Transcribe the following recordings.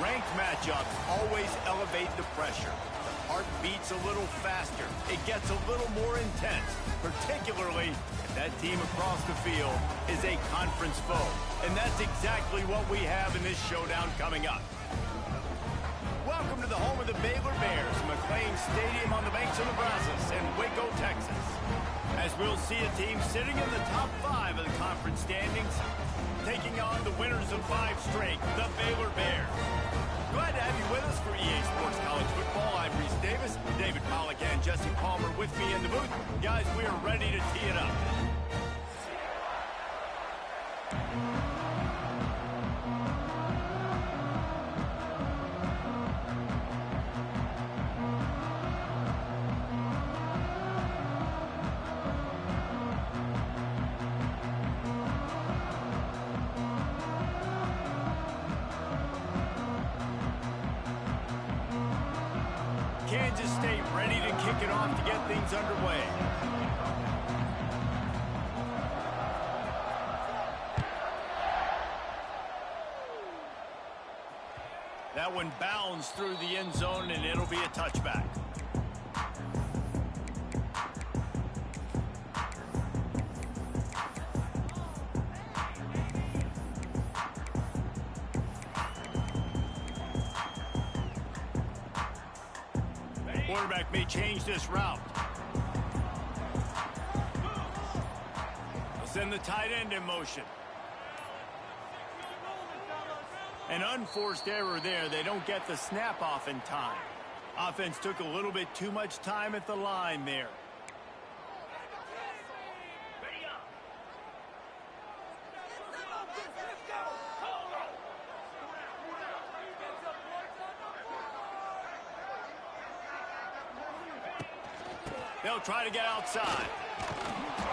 Ranked matchups always elevate the pressure. The heart beats a little faster. It gets a little more intense, particularly if that team across the field is a conference foe. And that's exactly what we have in this showdown coming up. Welcome to the home of the Baylor Bears, McLean Stadium on the banks of the Brazos in Waco, Texas. As we'll see a team sitting in the top 5 of the conference standings, taking on the winners of 5 straight, the Baylor Bears. Glad to have you with us for EA Sports College Football. I'm Reese Davis, David Pollack and Jesse Palmer with me in the booth. Guys, we are ready to tee it up. Kansas State ready to kick it off to get things underway. That one bounds through the end zone, and it'll be a touchback. Quarterback may change this route. They'll send the tight end in motion. An unforced error there. They don't get the snap off in time. Offense took a little bit too much time at the line there. They'll try to get outside.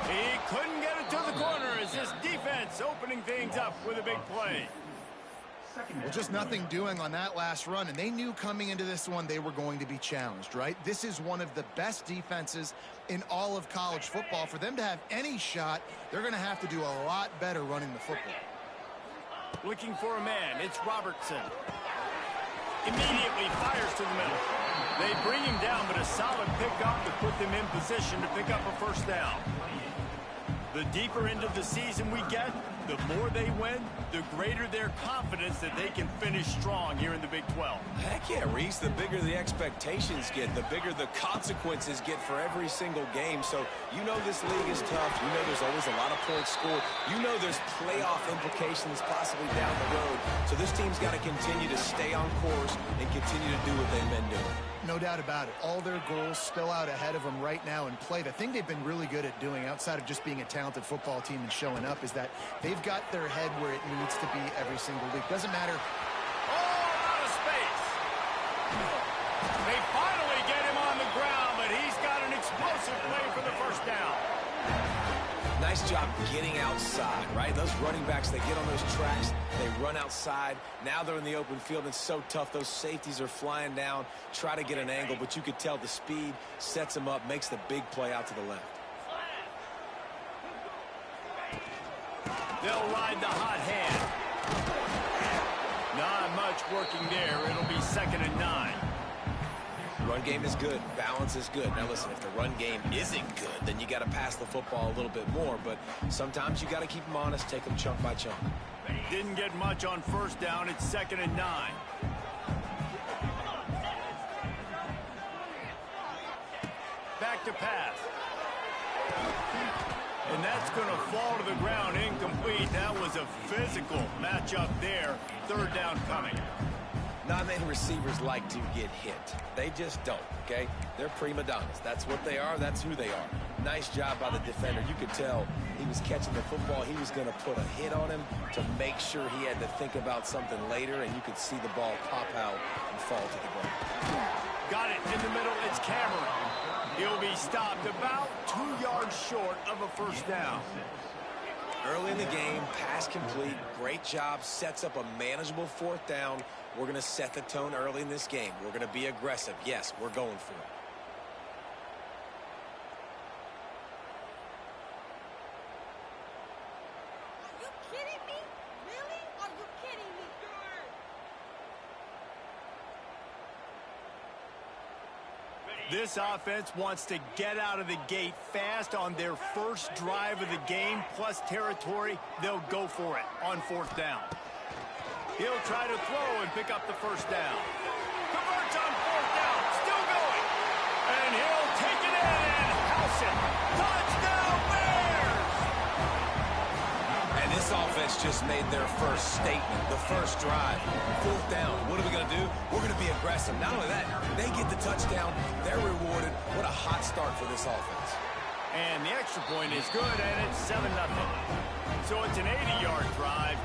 He couldn't get it to the corner as this defense opening things up with a big play. Well, just nothing doing on that last run, and they knew coming into this one they were going to be challenged, right? This is one of the best defenses in all of college football. For them to have any shot, they're going to have to do a lot better running the football. Looking for a man. It's Robertson. Immediately fires to the middle. They bring him down, but a solid pickup to put them in position to pick up a first down. The deeper into the season we get, the more they win, the greater their confidence that they can finish strong here in the Big 12. Heck yeah, Reese. The bigger the expectations get, the bigger the consequences get for every single game. So you know this league is tough. You know there's always a lot of points scored. You know there's playoff implications possibly down the road. So this team's got to continue to stay on course and continue to do what they've been doing. No doubt about it. All their goals still out ahead of them right now in play. The thing they've been really good at doing outside of just being a talented football team and showing up is that they've got their head where it needs to be every single week. Doesn't matter. Oh, out of space. They finally get him on the ground, but he's got an explosive play for the first down. Nice job getting outside, right? Those running backs, they get on those tracks, they run outside. Now they're in the open field. It's so tough. Those safeties are flying down, try to get an angle, but you could tell the speed sets them up, makes the big play out to the left. They'll ride the hot hand. Not much working there. It'll be 2nd and 9. Run game is good. Balance is good. Now, listen, if the run game isn't good, then you got to pass the football a little bit more. But sometimes you got to keep them honest, take them chunk by chunk. Didn't get much on first down. It's 2nd and 9. Back to pass. And that's going to fall to the ground incomplete. That was a physical matchup there. 3rd down coming. Not many receivers like to get hit. They just don't, okay? They're prima donnas. That's what they are. That's who they are. Nice job by the defender. You could tell he was catching the football. He was going to put a hit on him to make sure he had to think about something later, and you could see the ball pop out and fall to the ground. Got it in the middle. It's Cameron. He'll be stopped about 2 yards short of a first down. Early in the game, pass complete. Great job. Sets up a manageable 4th down. We're going to set the tone early in this game. We're going to be aggressive. Yes, we're going for it. Are you kidding me? Really? Are you kidding me? This offense wants to get out of the gate fast on their first drive of the game, plus territory. They'll go for it on 4th down. He'll try to throw and pick up the first down. Converts on 4th down, still going. And he'll take it in and house it. Touchdown, Bears! And this offense just made their first statement, the first drive. 4th down, what are we going to do? We're going to be aggressive. Not only that, they get the touchdown, they're rewarded. What a hot start for this offense. And the extra point is good, and it's 7-0. So it's an 80-yard drive,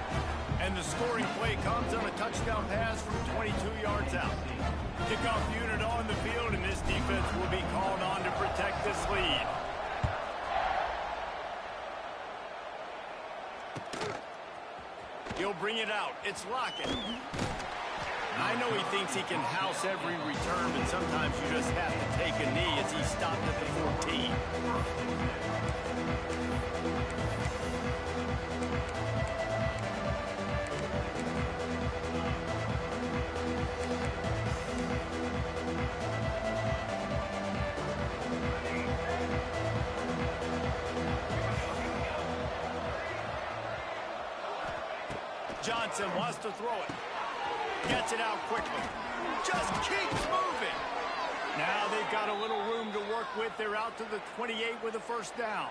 and the scoring play comes on a touchdown pass from 22 yards out. Kickoff unit on the field, and this defense will be called on to protect this lead. He'll bring it out. It's Lockett. I know he thinks he can house every return, but sometimes you just have to take a knee as he stopped at the 14. Johnson wants to throw it. Gets it out quickly. Just keeps moving. Now they've got a little room to work with. They're out to the 28 with a first down.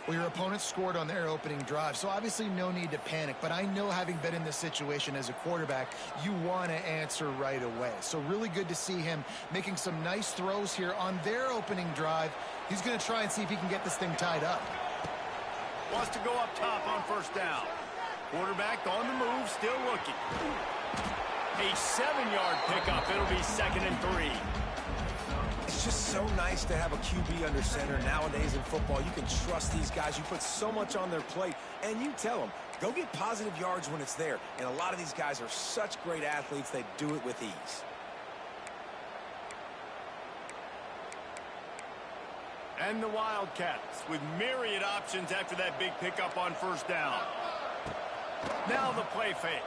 Well, your opponent scored on their opening drive, so obviously no need to panic. But I know, having been in this situation as a quarterback, you want to answer right away. So really good to see him making some nice throws here on their opening drive. He's going to try and see if he can get this thing tied up. Wants to go up top on first down. Quarterback on the move, still looking. A 7-yard pickup. It'll be 2nd and 3. It's just so nice to have a QB under center. Nowadays in football, you can trust these guys. You put so much on their plate, and you tell them, go get positive yards when it's there. And a lot of these guys are such great athletes, they do it with ease. And the Wildcats with myriad options after that big pickup on first down. Now the play fake.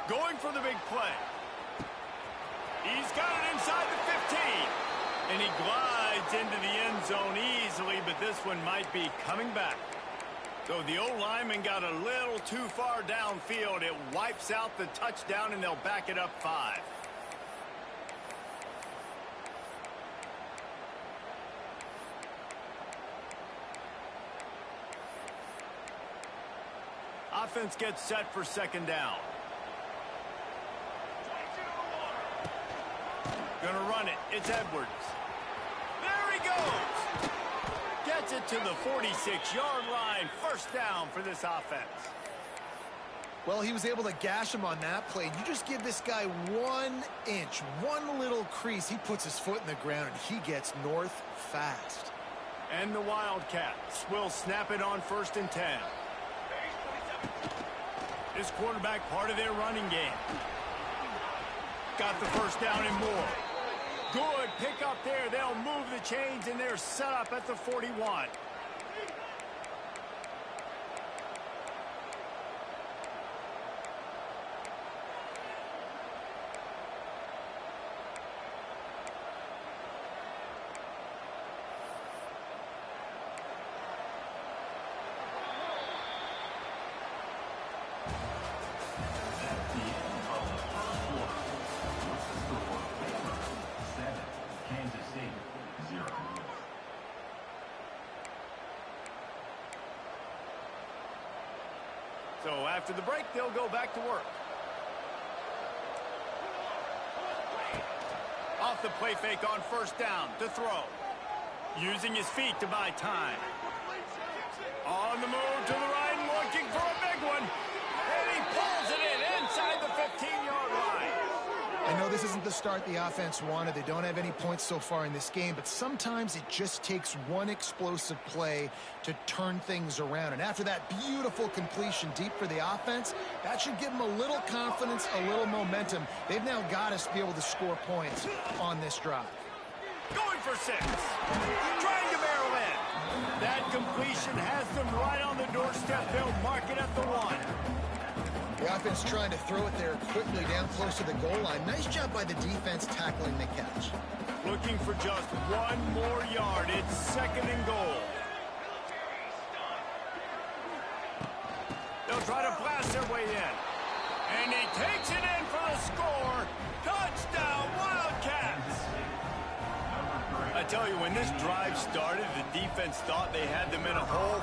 Going for the big play. He's got it inside the 15. And he glides into the end zone easily, but this one might be coming back. So the O-lineman got a little too far downfield. It wipes out the touchdown, and they'll back it up 5. Offense gets set for 2nd down. Gonna run it. It's Edwards. There he goes. Gets it to the 46-yard line. First down for this offense. Well, he was able to gash him on that play. You just give this guy 1 inch, one little crease. He puts his foot in the ground, and he gets north fast. And the Wildcats will snap it on 1st and 10. This quarterback part of their running game. Got the first down and more. Good pick up there. They'll move the chains, and they're set up at the 41. So after the break, they'll go back to work. Off the play fake on first down to throw. Using his feet to buy time. On the move to the right, looking for a big one. And he pulls it in inside the 15-yard line. I know this isn't the start the offense wanted. They don't have any points so far in this game, but sometimes it just takes one explosive play to turn things around. And after that beautiful completion deep for the offense, that should give them a little confidence, a little momentum. They've now got us to be able to score points on this drive. Going for 6. Trying to barrel in. That completion has them right on the doorstep. They'll mark it at the 1. The offense trying to throw it there quickly down close to the goal line. Nice job by the defense tackling the catch. Looking for just one more yard. It's 2nd and goal. They'll try to blast their way in. And he takes it in for the score. Touchdown, Wildcats! I tell you, when this drive started, the defense thought they had them in a hole.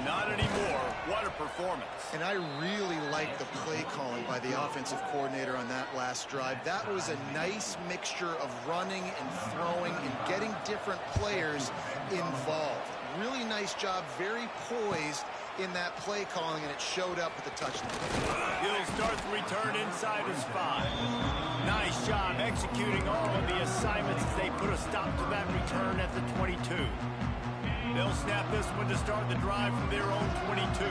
Not anymore. What a performance. And I really like the play calling by the offensive coordinator on that last drive. That was a nice mixture of running and throwing and getting different players involved. Really nice job, very poised in that play calling, and it showed up with the touchdown. He'll start the return inside his 5. Nice job executing all of the assignments as they put a stop to that return at the 22. They'll snap this one to start the drive from their own 22.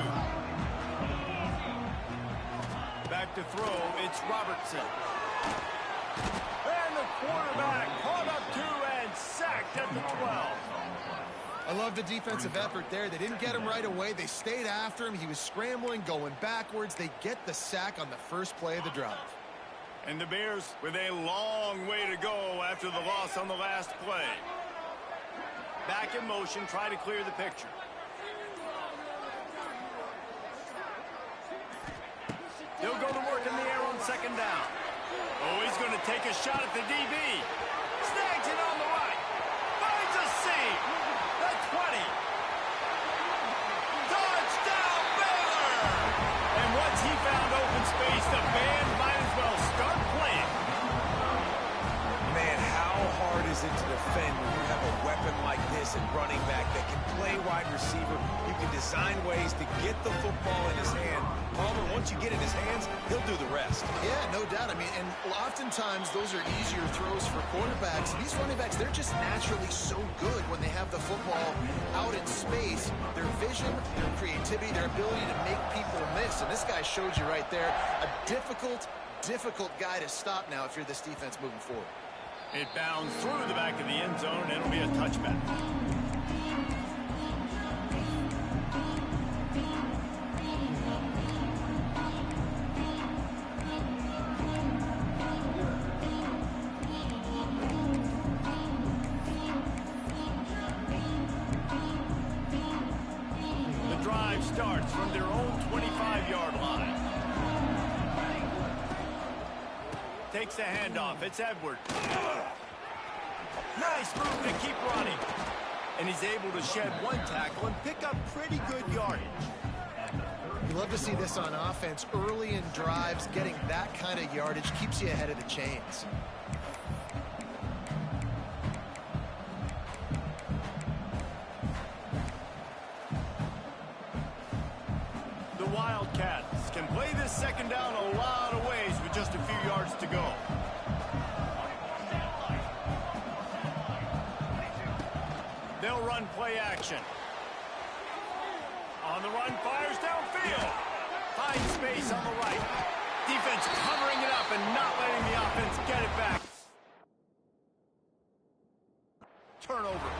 Back to throw, it's Robertson. And the quarterback caught up to and sacked at the 12. I love the defensive effort there. They didn't get him right away. They stayed after him. He was scrambling, going backwards. They get the sack on the first play of the drive. And the Bears with a long way to go after the loss on the last play. Back in motion, try to clear the picture. He'll go to work in the air on 2nd down. Oh, he's going to take a shot at the DB. Snags it on the right. Finds a seam. The 20. Touchdown, Baylor! And once he found open space, the band might as well start playing. Man, how hard is it to defend when you have a weapon like this at running back that can play wide receiver? You can design ways to get the football in his hand. Palmer, once you get it in his hands, he'll do the rest. Yeah, no doubt. I mean, and oftentimes those are easier throws for quarterbacks. These running backs, they're just naturally so good when they have the football out in space. Their vision, their creativity, their ability to make people miss. And this guy showed you right there, a difficult guy to stop now if you're this defense moving forward. It bounds through the back of the end zone, and it'll be a touchback. The drive starts from their own 25-yard line. Takes the handoff. It's Edward. Nice move to keep running. And he's able to shed one tackle and pick up pretty good yardage. You love to see this on offense. Early in drives, getting that kind of yardage keeps you ahead of the chains. The Wildcats can play this 2nd down a lot of ways with just a few yards to go. They'll run play action. On the run, fires downfield. Finds space on the right. Defense covering it up and not letting the offense get it back. Turnover.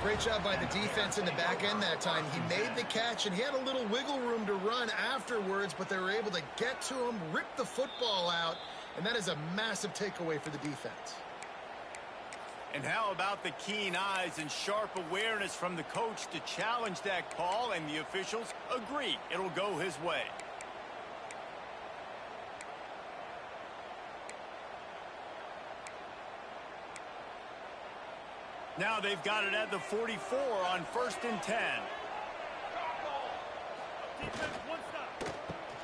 Great job by the defense in the back end that time. He made the catch, and he had a little wiggle room to run afterwards, but they were able to get to him, rip the football out, and that is a massive takeaway for the defense. And how about the keen eyes and sharp awareness from the coach to challenge that call, and the officials agree it'll go his way. Now they've got it at the 44 on 1st and 10.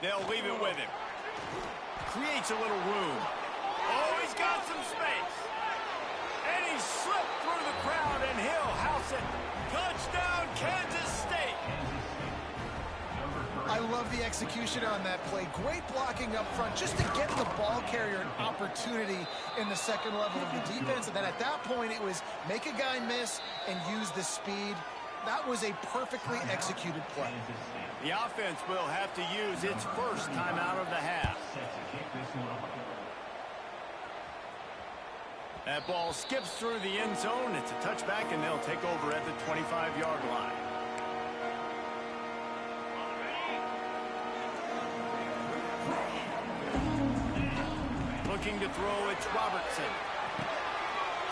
They'll leave it with him. Creates a little room. Oh, he's got some space. And he slipped through the crowd, and he'll house it. Touchdown, Kansas State. I love the execution on that play. Great blocking up front just to get the ball carrier an opportunity in the second level of the defense. And then at that point, it was make a guy miss and use the speed. That was a perfectly executed play. The offense will have to use its first time out of the half. That ball skips through the end zone. It's a touchback, and they'll take over at the 25-yard line. looking to throw. It's Robertson.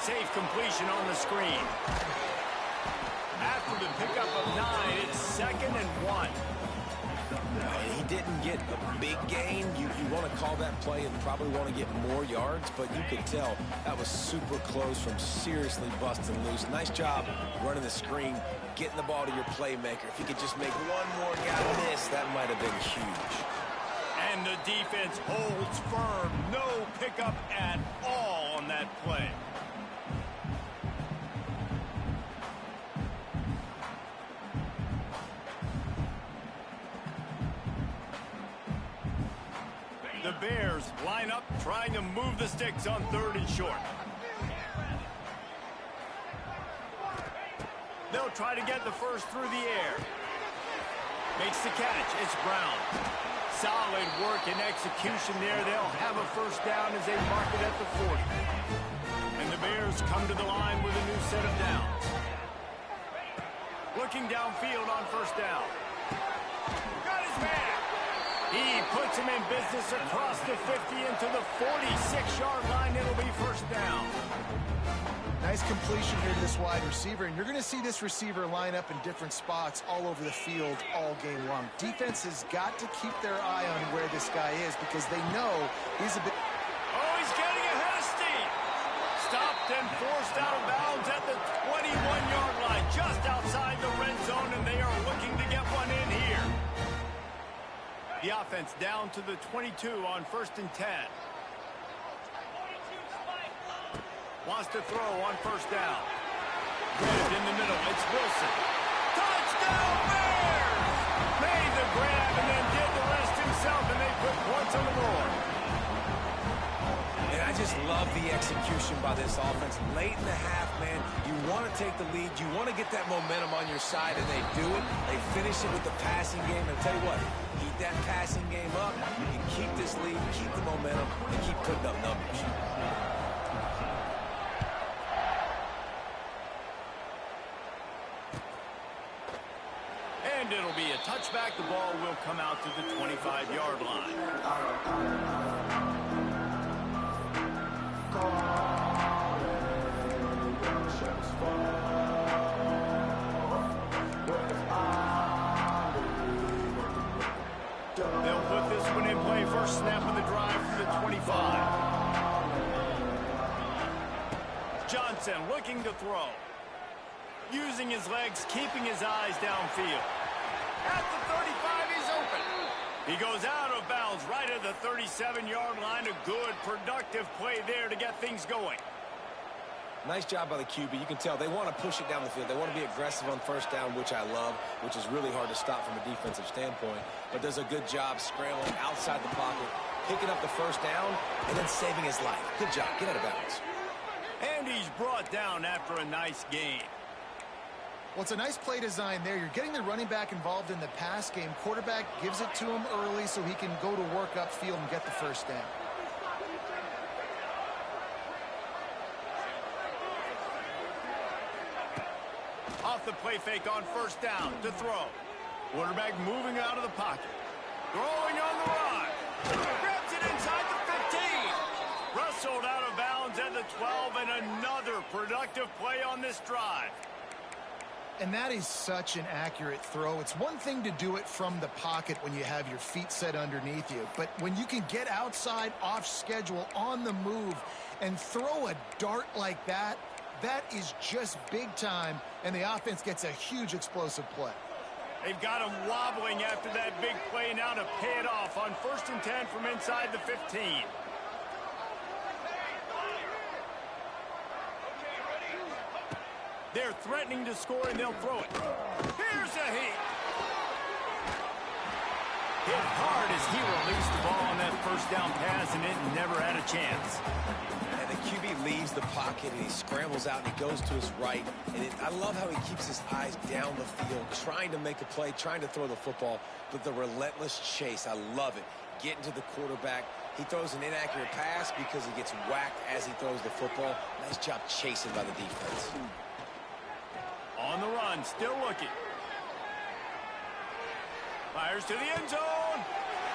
Safe completion on the screen. After the pickup of 9, it's 2nd and 1. He didn't get a big gain. You want to call that play and probably want to get more yards, but you could tell that was super close from seriously busting loose. Nice job running the screen, getting the ball to your playmaker. If you could just make one more guy miss, that might have been huge. And the defense holds firm. No pickup at all on that play. The Bears line up trying to move the sticks on 3rd and short. They'll try to get the first through the air. Makes the catch. It's Brown. Solid work and execution there. They'll have a first down as they mark it at the 40. And the Bears come to the line with a new set of downs. Looking downfield on first down. Got his man. He puts him in business across the 50 into the 46-yard line. It'll be first down. Nice completion here to this wide receiver, and you're going to see this receiver line up in different spots all over the field all game long. Defense has got to keep their eye on where this guy is because they know he's a bit... Oh, he's getting ahead of steam. Stopped and forced out of bounds at the 21-yard line, just outside the red zone, and they are looking to get one in here. The offense down to the 22 on 1st and 10. Wants to throw on first down. Grabbed in the middle. It's Wilson. Touchdown Bears! Made the grab and then did the rest himself, and they put points on the board. And I just love the execution by this offense. Late in the half, man, you want to take the lead. You want to get that momentum on your side, and they do it. They finish it with the passing game. And I'll tell you what, keep that passing game up. You can keep this lead, keep the momentum, and keep putting up numbers. And it'll be a touchback. The ball will come out to the 25-yard line. They'll put this one in play. First snap of the drive from the 25. Johnson looking to throw. Using his legs, keeping his eyes downfield. At the 35, he's open. He goes out of bounds right at the 37-yard line. A good, productive play there to get things going. Nice job by the QB. You can tell they want to push it down the field. They want to be aggressive on first down, which I love, which is really hard to stop from a defensive standpoint. But does a good job scrambling outside the pocket, picking up the first down, and then saving his life. Good job. Get out of bounds. And he's brought down after a nice gain. Well, it's a nice play design there. You're getting the running back involved in the pass game. Quarterback gives it to him early so he can go to work upfield and get the first down. Off the play fake on first down to throw. Quarterback moving out of the pocket. Throwing on the run. Grabs it inside the 15. Rustled out of bounds at the 12, and another productive play on this drive. And that is such an accurate throw. It's one thing to do it from the pocket when you have your feet set underneath you, but when you can get outside, off schedule, on the move, and throw a dart like that, that is just big time, and the offense gets a huge explosive play. They've got him wobbling after that big play now to pay it off on 1st and 10 from inside the 15. They're threatening to score, and they'll throw it. Here's a heat. Hit hard as he released the ball on that first down pass, and it never had a chance. And the QB leaves the pocket, and he scrambles out, and he goes to his right. And I love how he keeps his eyes down the field, trying to make a play, trying to throw the football, but the relentless chase, I love it. Getting to the quarterback. He throws an inaccurate pass because he gets whacked as he throws the football. Nice job chasing by the defense. On the run, still looking. Fires to the end zone.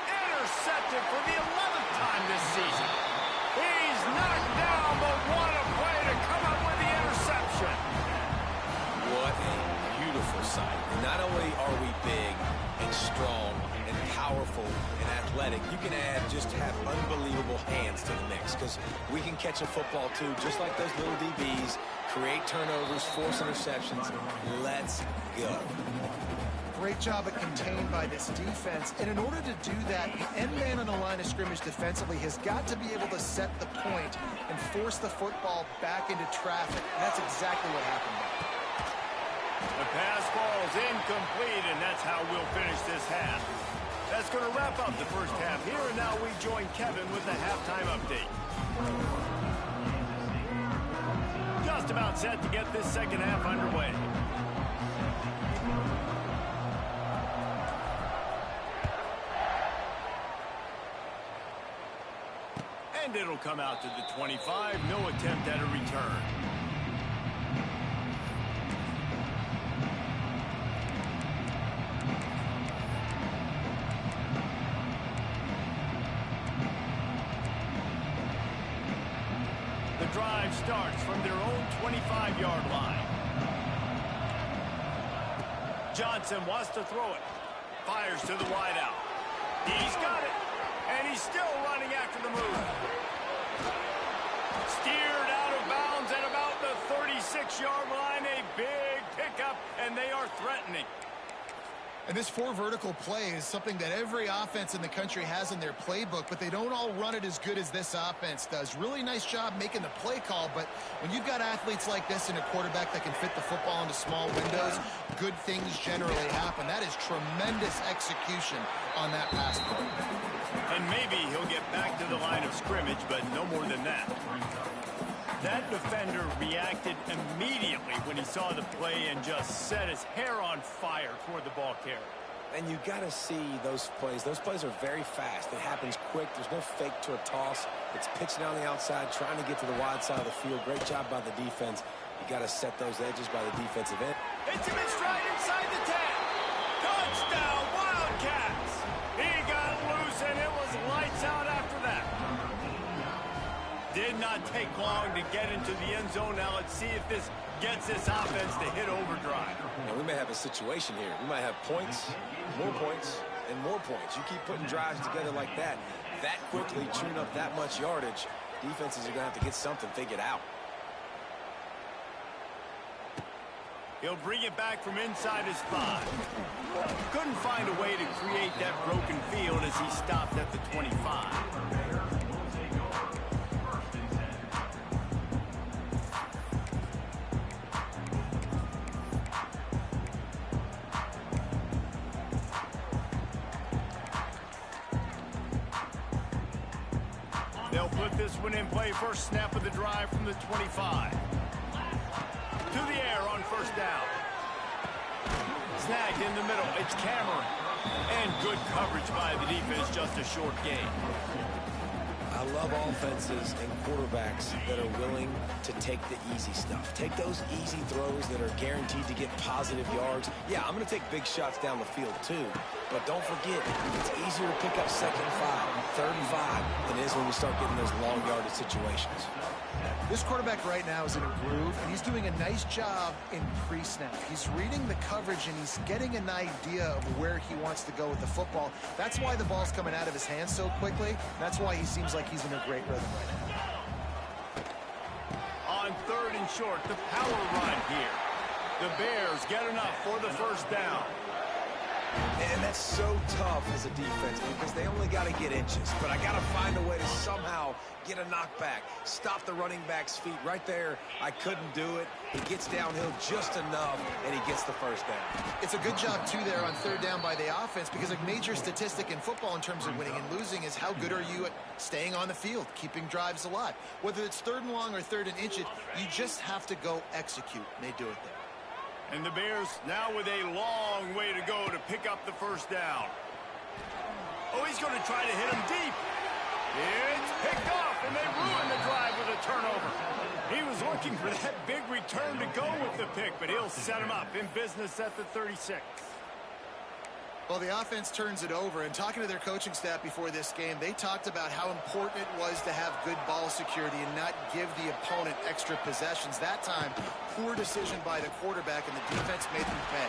Intercepted for the 11th time this season. He he's knocked down, but what a play to come up with the interception. What a beautiful sight. And not only are we big and strong and powerful and athletic, you can just have unbelievable hands to the mix, because we can catch a football too, just like those little DBs, create turnovers, force interceptions. Let's go. Great job at contained by this defense. And in order to do that, the end man on the line of scrimmage defensively has got to be able to set the point and force the football back into traffic. And that's exactly what happened there. The pass falls incomplete, and that's how we'll finish this half. That's going to wrap up the first half here, and now we join Kevin with the halftime update. Just about set to get this second half underway. And it'll come out to the 25. No attempt at a return. The drive starts from their own 25-yard line. Johnson wants to throw it. Fires to the wideout. He's got it. And he's still running after the move. Steered out of bounds at about the 36-yard line. A big pickup, and they are threatening. And this four vertical play is something that every offense in the country has in their playbook, but they don't all run it as good as this offense does. Really nice job making the play call, but when you've got athletes like this and a quarterback that can fit the football into small windows, good things generally happen. That is tremendous execution on that pass play. And maybe he'll get back to the line of scrimmage, but no more than that. That defender reacted immediately when he saw the play and just set his hair on fire toward the ball carrier. And you got to see those plays. Those plays are very fast. It happens quick. There's no fake to a toss. It's pitching on the outside, trying to get to the wide side of the field. Great job by the defense. You got to set those edges by the defensive end. It's him in stride inside the 10. Touchdown, Wildcats! He got loose, and it was lights out after that. Did not take long to get into the end zone. Now let's see if this gets this offense to hit overdrive. Now, we may have a situation here. We might have points, and more points. You keep putting drives together like that quickly, tune up that much yardage, defenses are going to have to get something figured out. He'll bring it back from inside his 5. Couldn't find a way to create that broken field as he stopped at the 25. They'll put this one in play. First snap of the drive from the 25. To the air on first down. Snagged in the middle. It's Cameron. And good coverage by the defense. Just a short gain. I love offenses and quarterbacks that are willing to take the easy stuff. Take those easy throws that are guaranteed to get positive yards. Yeah, I'm going to take big shots down the field too. But don't forget, it's easier to pick up 2nd and 5, 3rd and 5 than it is when we start getting those long yardage situations. This quarterback right now is in a groove, and he's doing a nice job in pre-snap. He's reading the coverage, and he's getting an idea of where he wants to go with the football. That's why the ball's coming out of his hands so quickly. That's why he seems like he's in a great rhythm right now. On 3rd and short, the power run here. The Bears get enough for the first down. And that's so tough as a defense because they only got to get inches. But I got to find a way to somehow get a knockback, stop the running back's feet. Right there, I couldn't do it. He gets downhill just enough, and he gets the first down. It's a good job, too, there on 3rd down by the offense, because a major statistic in football in terms of winning and losing is how good are you at staying on the field, keeping drives alive. Whether it's 3rd and long or 3rd and inches, you just have to go execute, and they do it there. And the Bears now with a long way to go to pick up the first down. Oh, he's going to try to hit him deep. It's picked off, and they ruin the drive with a turnover. He was looking for that big return to go with the pick, but he'll set him up in business at the 36. Well, the offense turns it over, and talking to their coaching staff before this game, they talked about how important it was to have good ball security and not give the opponent extra possessions. That time, poor decision by the quarterback, and the defense made them pay.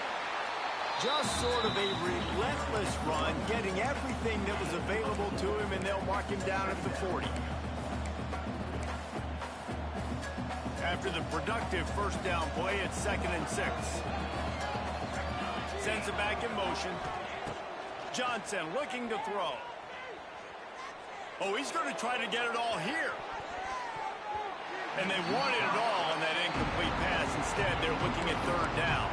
Just sort of a relentless run, getting everything that was available to him, and they'll mark him down at the 40. After the productive first down play, it's 2nd and 6. Sends it back in motion. Johnson looking to throw. Oh, he's going to try to get it all here. And they wanted it all on that incomplete pass. Instead, they're looking at 3rd down.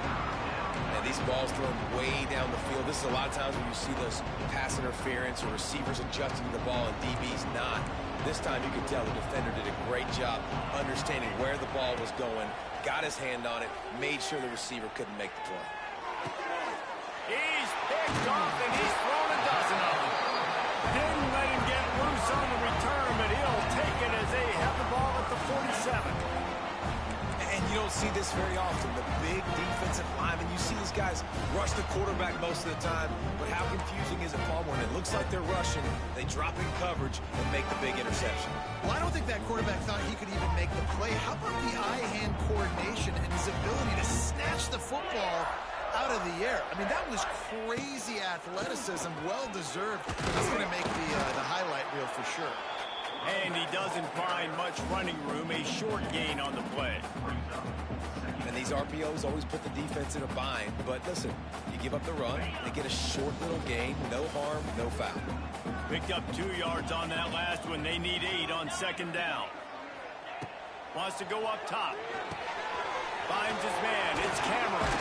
And these balls thrown way down the field. This is a lot of times when you see those pass interference or receivers adjusting the ball and DBs not. This time you can tell the defender did a great job understanding where the ball was going, got his hand on it, made sure the receiver couldn't make the play. He's picked off, and he's thrown a dozen of them. Didn't let him get loose on the return, but he'll take it as they have the ball at the 47. And you don't see this very often. The big defensive linemen, you see these guys rush the quarterback most of the time, but how confusing is it, Paul, when it looks like they're rushing, they drop in coverage and make the big interception? Well, I don't think that quarterback thought he could even make the play. How about the eye-hand coordination and his ability to snatch the football out of the air? I mean, that was crazy athleticism, well-deserved. He's going to make the highlight reel for sure. And he doesn't find much running room, a short gain on the play. And these RPOs always put the defense in a bind. But listen, you give up the run, they get a short little gain, no harm, no foul. Picked up 2 yards on that last one. They need 8 on 2nd down. Wants to go up top. Finds his man. It's Cameron.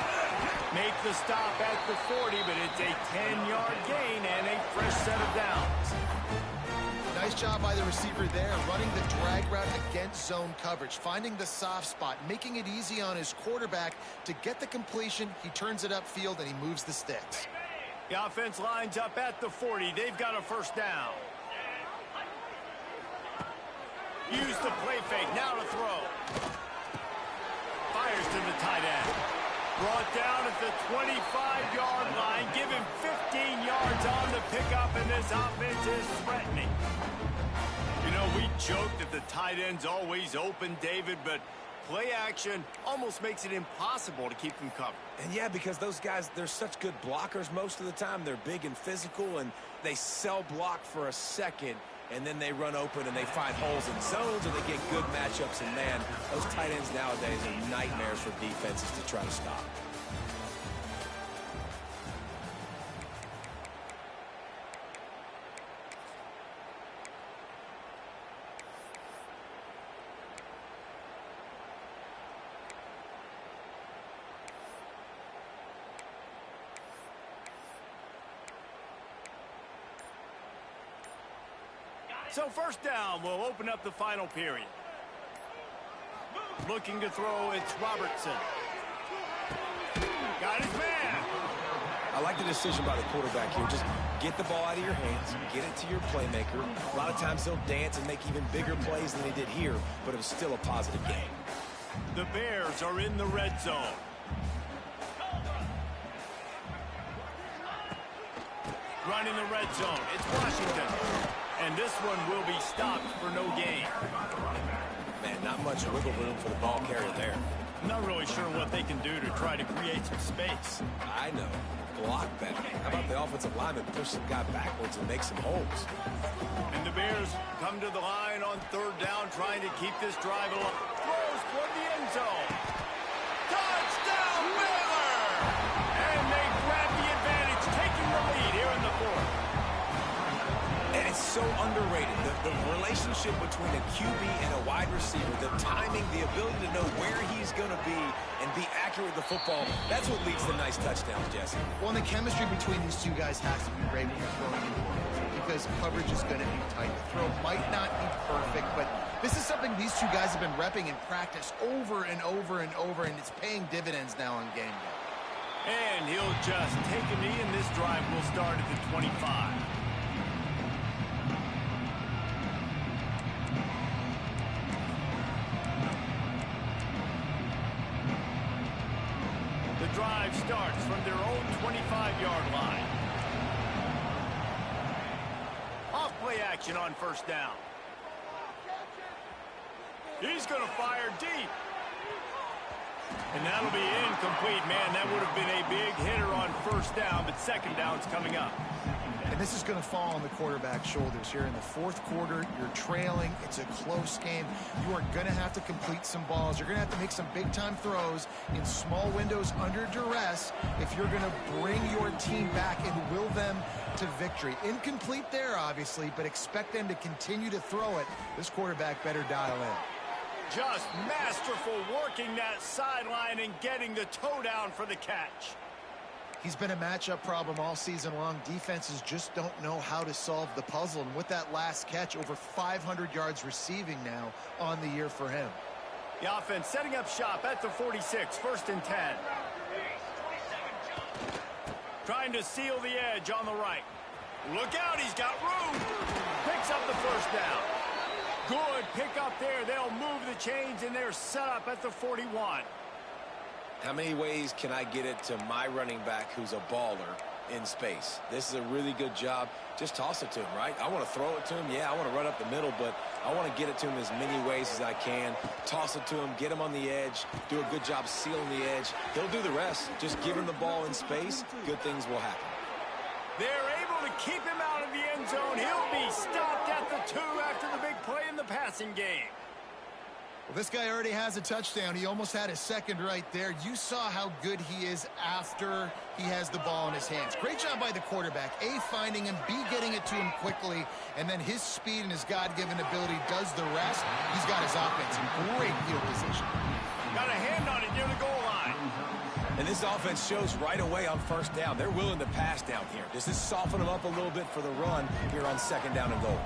Make the stop at the 40, but it's a 10-yard gain and a fresh set of downs. Nice job by the receiver there, running the drag route against zone coverage, finding the soft spot, making it easy on his quarterback to get the completion. He turns it upfield, and he moves the sticks. The offense lines up at the 40. They've got a first down. Use the play fake. Now to throw. Fires to the tight end. Brought down at the 25-yard line. Give him 15 yards on the pickup, and this offense is threatening. You know, we joke that the tight end's always open, David, but play action almost makes it impossible to keep them covered. And yeah, because those guys, they're such good blockers most of the time. They're big and physical, and they sell block for a second, and then they run open and they find holes in zones, or they get good matchups. And man, those tight ends nowadays are nightmares for defenses to try to stop. So first down will open up the final period. Looking to throw, it's Robertson. Got his man. I like the decision by the quarterback here. Just get the ball out of your hands, get it to your playmaker. A lot of times he'll dance and make even bigger plays than he did here, but it was still a positive game. The Bears are in the red zone. Running the red zone, it's Washington. And this one will be stopped for no gain. Man, not much wiggle room for the ball carrier there. I'm not really sure what they can do to try to create some space. I know. Block better. How about the offensive lineman push some guy backwards and make some holes? And the Bears come to the line on 3rd down, trying to keep this drive alive. Throws toward the end zone. Touchdown, Baylor! And they grab the advantage, taking the lead here in the 4th. And it's so underrated. The relationship between a QB and a wide receiver, the timing, the ability to know where he's going to be and be accurate with the football, that's what leads to nice touchdowns, Jesse. Well, and the chemistry between these two guys has to be great when you're throwing in, because coverage is going to be tight. The throw might not be perfect, but this is something these two guys have been repping in practice over and over and over, and it's paying dividends now on game day. And he'll just take a knee, and this drive will start at the 25. The drive starts from their own 25-yard line. play action on first down. He's going to fire deep. And that'll be incomplete, man. That would have been a big hitter on first down, but second down's coming up. And this is going to fall on the quarterback's shoulders here in the fourth quarter. You're trailing. It's a close game. You are going to have to complete some balls. You're going to have to make some big-time throws in small windows under duress if you're going to bring your team back and will them to victory. Incomplete there, obviously, but expect them to continue to throw it. This quarterback better dial in. Just masterful working that sideline and getting the toe down for the catch. He's been a matchup problem all season long. Defenses just don't know how to solve the puzzle. And with that last catch, over 500 yards receiving now on the year for him. The offense setting up shop at the 46, 1st and 10. Trying to seal the edge on the right. Look out, he's got room. Picks up the first down. Good pick up there. They'll move the chains, and they're set up at the 41. How many ways can I get it to my running back who's a baller in space? This is a really good job. Just toss it to him, right? I want to throw it to him. Yeah, I want to run up the middle, but I want to get it to him as many ways as I can. Toss it to him, get him on the edge, do a good job sealing the edge. He'll do the rest. Just give him the ball in space. Good things will happen. They're able to keep him out of the end zone. He'll be stopped at the 2 after the big play in the passing game. Well, this guy already has a touchdown. He almost had his second right there. You saw how good he is after he has the ball in his hands. Great job by the quarterback. A, finding him, B, getting it to him quickly, and then his speed and his God-given ability does the rest. He's got his offense in great field position. Got a hand on it near the goal line. And this offense shows right away on first down. They're willing to pass down here. Does this soften them up a little bit for the run here on 2nd down and goal?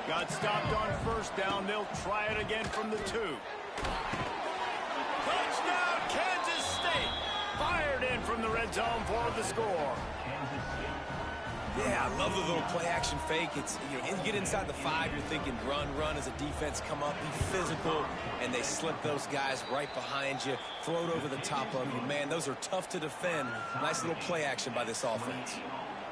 Got stopped on first down. They'll try it again from the 2. Touchdown, Kansas State. Fired in from the red zone for the score. Yeah, I love the little play-action fake. It's, you get inside the 5, you're thinking run as a defense, come up, be physical, and they slip those guys right behind you, throw it over the top of you. Man, those are tough to defend. Nice little play-action by this offense.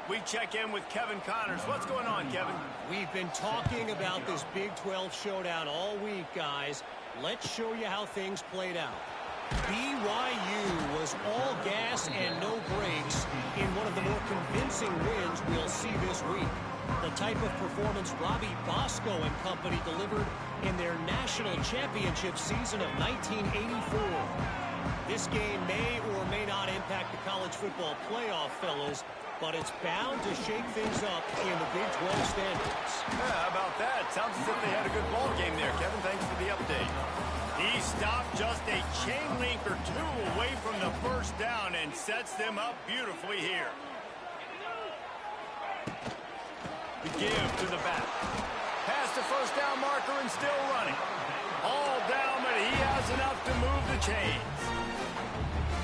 We check in with Kevin Connors. What's going on, Kevin? We've been talking about this Big 12 showdown all week, guys. Let's show you how things played out. BYU was all gas and no brakes in one of the more convincing wins we'll see this week. The type of performance Robbie Bosco and company delivered in their national championship season of 1984. This game may or may not impact the college football playoff, fellas, but it's bound to shake things up in the Big 12 standards. Yeah, how about that? Sounds as if they had a good ball game there, Kevin. Thanks for the update. He stopped just a chain link or 2 away from the first down and sets them up beautifully here. The give to the back. Past the first down marker and still running. All down, but he has enough to move the chains.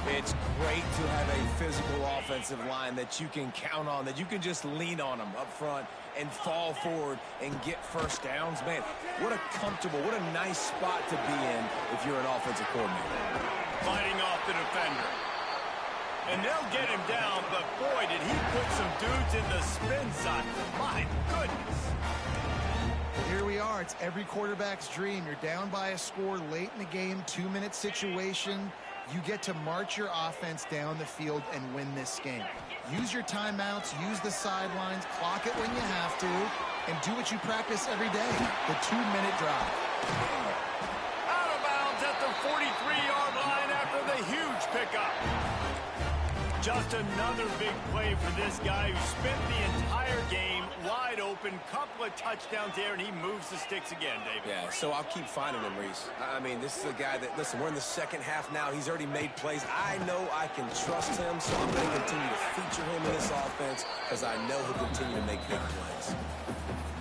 It's great to have a physical offensive line that you can count on, that you can just lean on them up front and fall forward and get first downs. Man, what a comfortable, what a nice spot to be in if you're an offensive coordinator. Fighting off the defender. And they'll get him down, but boy, did he put some dudes in the spin side. My goodness. Here we are. It's every quarterback's dream. You're down by a score late in the game, 2-minute situation. You get to march your offense down the field and win this game. Use your timeouts, use the sidelines, clock it when you have to, and do what you practice every day, the 2-minute drive. Out of bounds at the 43-yard line after the huge pickup. Just another big play for this guy who spent the entire game wide open. Couple of touchdowns there, and he moves the sticks again, David. Yeah, so I'll keep finding him, Reese. I mean, this is a guy that, listen, we're in the second half now. He's already made plays. I know I can trust him, so I'm going to continue to feature him in this offense because I know he'll continue to make big plays.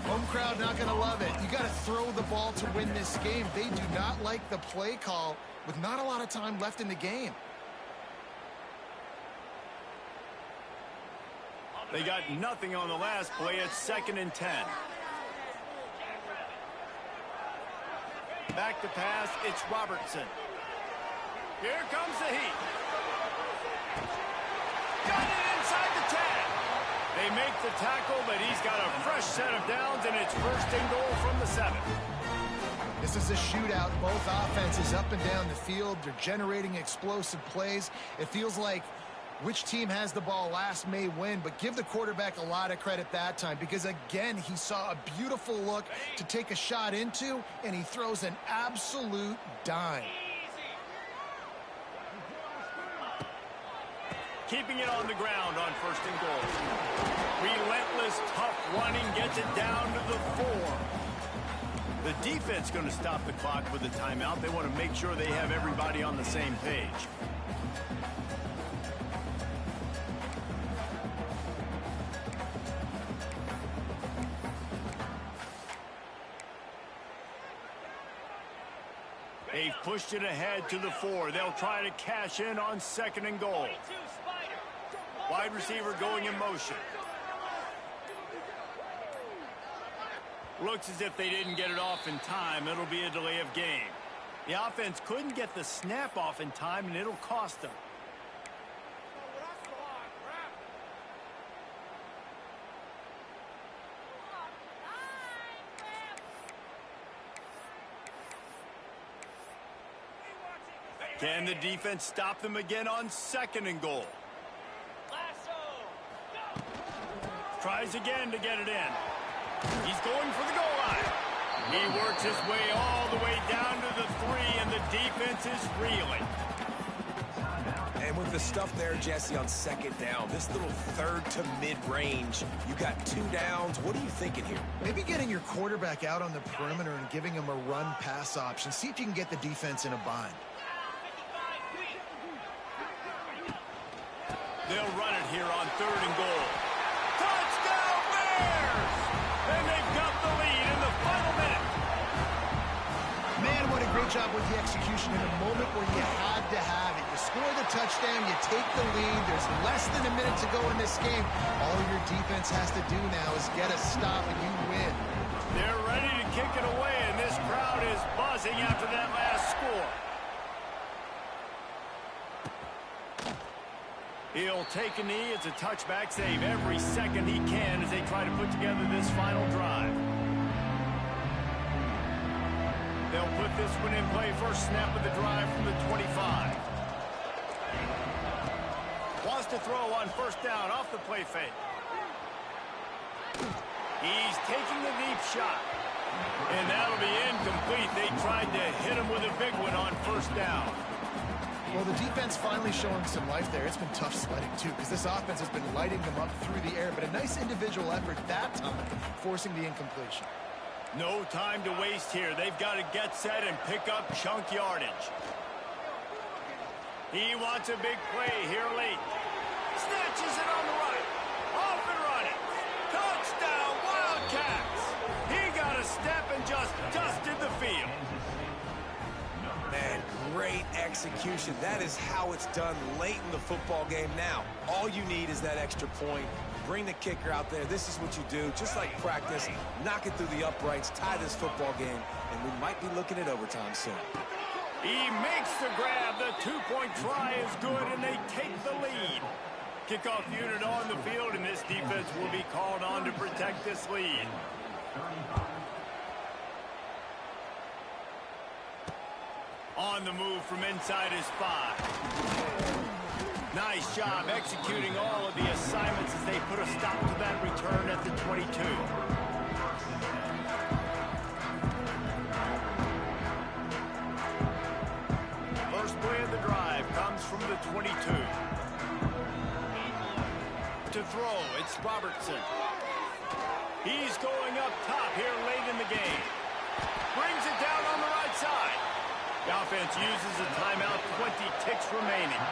Home crowd not going to love it. You got to throw the ball to win this game. They do not like the play call with not a lot of time left in the game. They got nothing on the last play. It's 2nd and 10. Back to pass. It's Robertson. Here comes the heat. Got it inside the 10. They make the tackle, but he's got a fresh set of downs, and it's first and goal from the 7. This is a shootout. Both offenses up and down the field. They're generating explosive plays. It feels like which team has the ball last may win, but give the quarterback a lot of credit that time because, again, he saw a beautiful look to take a shot into, and he throws an absolute dime. Keeping it on the ground on first and goal. Relentless, tough running gets it down to the 4. The defense going to stop the clock with a timeout. They want to make sure they have everybody on the same page. They've pushed it ahead to the 4. They'll try to cash in on second and goal. Wide receiver going in motion. Looks as if they didn't get it off in time. It'll be a delay of game. The offense couldn't get the snap off in time, and it'll cost them. Can the defense stop them again on second and goal? Tries again to get it in. He's going for the goal line. He works his way all the way down to the 3, and the defense is reeling. And with the stuff there, Jesse, on second down, this little third to mid-range, you got 2 downs. What are you thinking here? Maybe getting your quarterback out on the perimeter and giving him a run-pass option. See if you can get the defense in a bind. They'll run it here on third and goal. Touchdown Bears! And they've got the lead in the final minute. Man, what a great job with the execution in a moment where you had to have it. You score the touchdown, you take the lead. There's less than a minute to go in this game. All your defense has to do now is get a stop and you win. They're ready to kick it away, and this crowd is buzzing after that last score. He'll take a knee. It's a touchback save every second he can as they try to put together this final drive. They'll put this one in play. First snap of the drive from the 25. Wants to throw on first down off the play fake. He's taking the deep shot. And that'll be incomplete. They tried to hit him with a big one on first down. Well, the defense finally showing some life there. It's been tough sledding, too, because this offense has been lighting them up through the air. But a nice individual effort that time, forcing the incompletion. No time to waste here. They've got to get set and pick up chunk yardage. He wants a big play here late. Snatches it on the right. Off and running. Touchdown, Wildcats. He got a step and just dusted the field. Man, great execution. That is how it's done late in the football game. Now, all you need is that extra point. Bring the kicker out there. This is what you do. Just like practice, knock it through the uprights, tie this football game, and we might be looking at overtime soon. He makes the grab. The two-point try is good, and they take the lead. Kickoff unit on the field, and this defense will be called on to protect this lead. On the move from inside his 5. Nice job executing all of the assignments as they put a stop to that return at the 22. First play of the drive comes from the 22. To throw, it's Robertson. He's going up top here late in the game. Brings it down on the right side. The offense uses a timeout, 20 ticks remaining.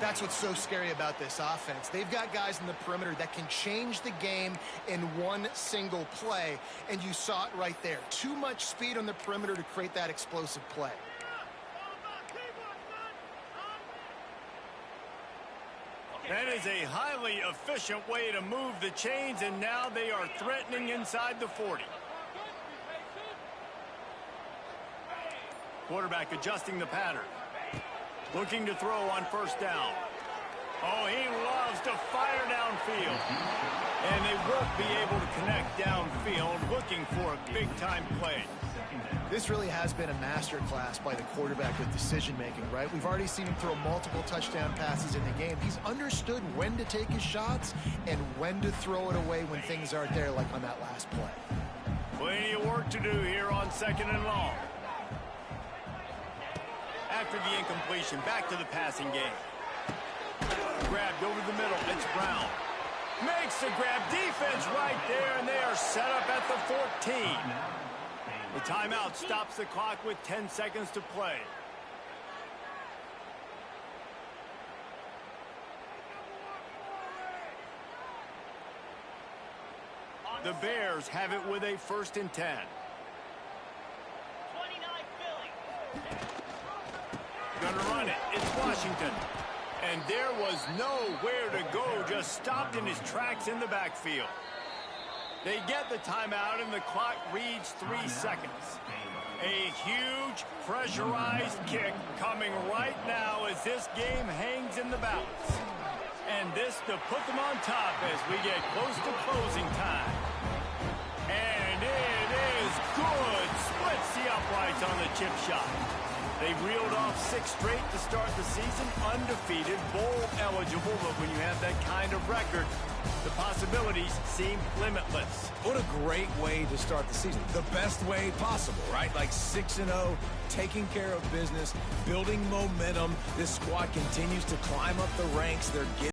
That's what's so scary about this offense. They've got guys in the perimeter that can change the game in one single play, and you saw it right there. Too much speed on the perimeter to create that explosive play. That is a highly efficient way to move the chains, and now they are threatening inside the 40. Quarterback adjusting the pattern. Looking to throw on first down. Oh, he loves to fire downfield. And they won't be able to connect downfield, looking for a big-time play. This really has been a masterclass by the quarterback with decision-making, right? We've already seen him throw multiple touchdown passes in the game. He's understood when to take his shots and when to throw it away when things aren't there, like on that last play. Plenty of work to do here on 2nd and long. After the incompletion, back to the passing game. Grabbed over the middle. It's Brown. Makes the grab. Defense right there, and they are set up at the 14. The timeout stops the clock with 10 seconds to play. The Bears have it with a 1st and 10. 29 Philly. Gonna run it. It's Washington. And there was nowhere to go, just stopped in his tracks in the backfield. They get the timeout, and the clock reads 3 seconds. A huge pressurized kick coming right now as this game hangs in the balance. And this to put them on top as we get close to closing time. And it is good. Splits the uprights on the chip shot. They reeled off 6 straight to start the season, undefeated, bowl eligible, but when you have that kind of record, the possibilities seem limitless. What a great way to start the season. The best way possible, right? Like 6-0, taking care of business, building momentum. This squad continues to climb up the ranks. They're getting